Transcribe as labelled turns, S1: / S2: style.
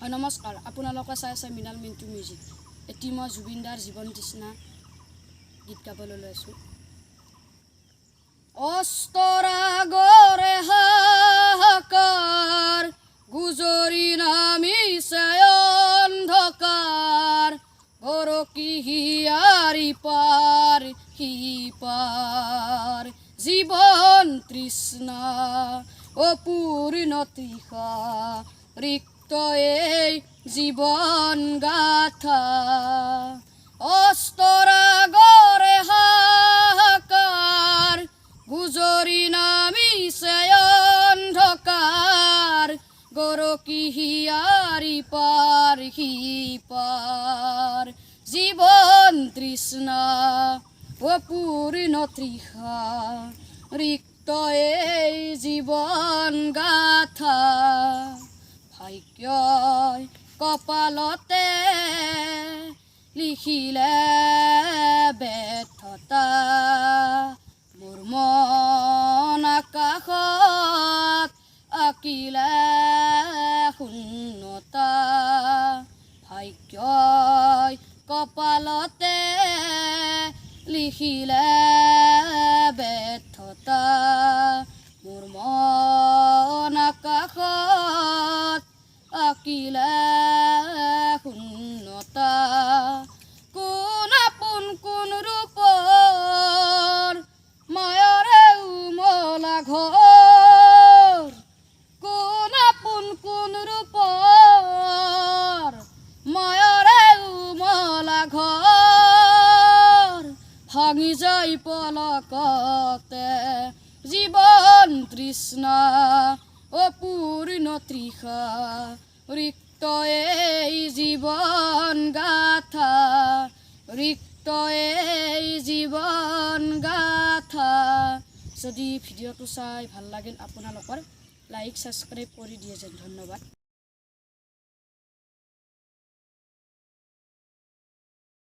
S1: নমস্কাৰ, আপোনালোকে চাই আছে মৃণাল মিণ্টু মিউজিক। এতিয়া মই জুবিনদাৰ জীৱন তৃষ্ণা গীত গাবলৈ লৈছোঁ। অস্তৰাগৰে হাহাকাৰ গুজৰি নামিছে অন্ধকাৰ, গৰকি হিয়াৰি পাৰ সিপাৰ, জীৱন তৃষ্ণা অপূৰ্ণ তৃষা, ৰিক্ত এই জীৱন গাথা। অস্তৰাগৰে হাহাকাৰ গুজৰি নামিছে অন্ধকাৰ, গৰকি হিয়াৰি পাৰ সিপাৰ, জীৱন তৃষ্ণা অপূৰ্ণ তৃষা, ৰিক্ত এই জীৱন গাথা। ভাগ্যই কপালতে লিখিলে ব্যৰ্থতা, মোৰ মন আকাশত আঁকিলে শূন্যতা। ভাগ্যই কপালতে লিখিলে ব্যৰ্থতা, মোৰ মন আকাশত আঁকিলে শূন্যতা। কোন আপোন কোন ৰূপৰ মায়াৰে উমলা ঘৰ, কোন আপোন কোন ৰূপৰ মায়াৰে উমলা ঘৰ, ভাঙি যায় পলকতে জীৱন তৃষ্ণা অপূৰ্ণ তৃষা, ৰিক্ত এই জীৱন গাথা, ৰিক্ত এই জীৱন গাথা। যদি ভিডিঅ'টো চাই ভাল লাগিল আপোনালোকৰ লাইক ছাবস্ক্ৰাইব কৰি দিয়ে যেন। ধন্যবাদ।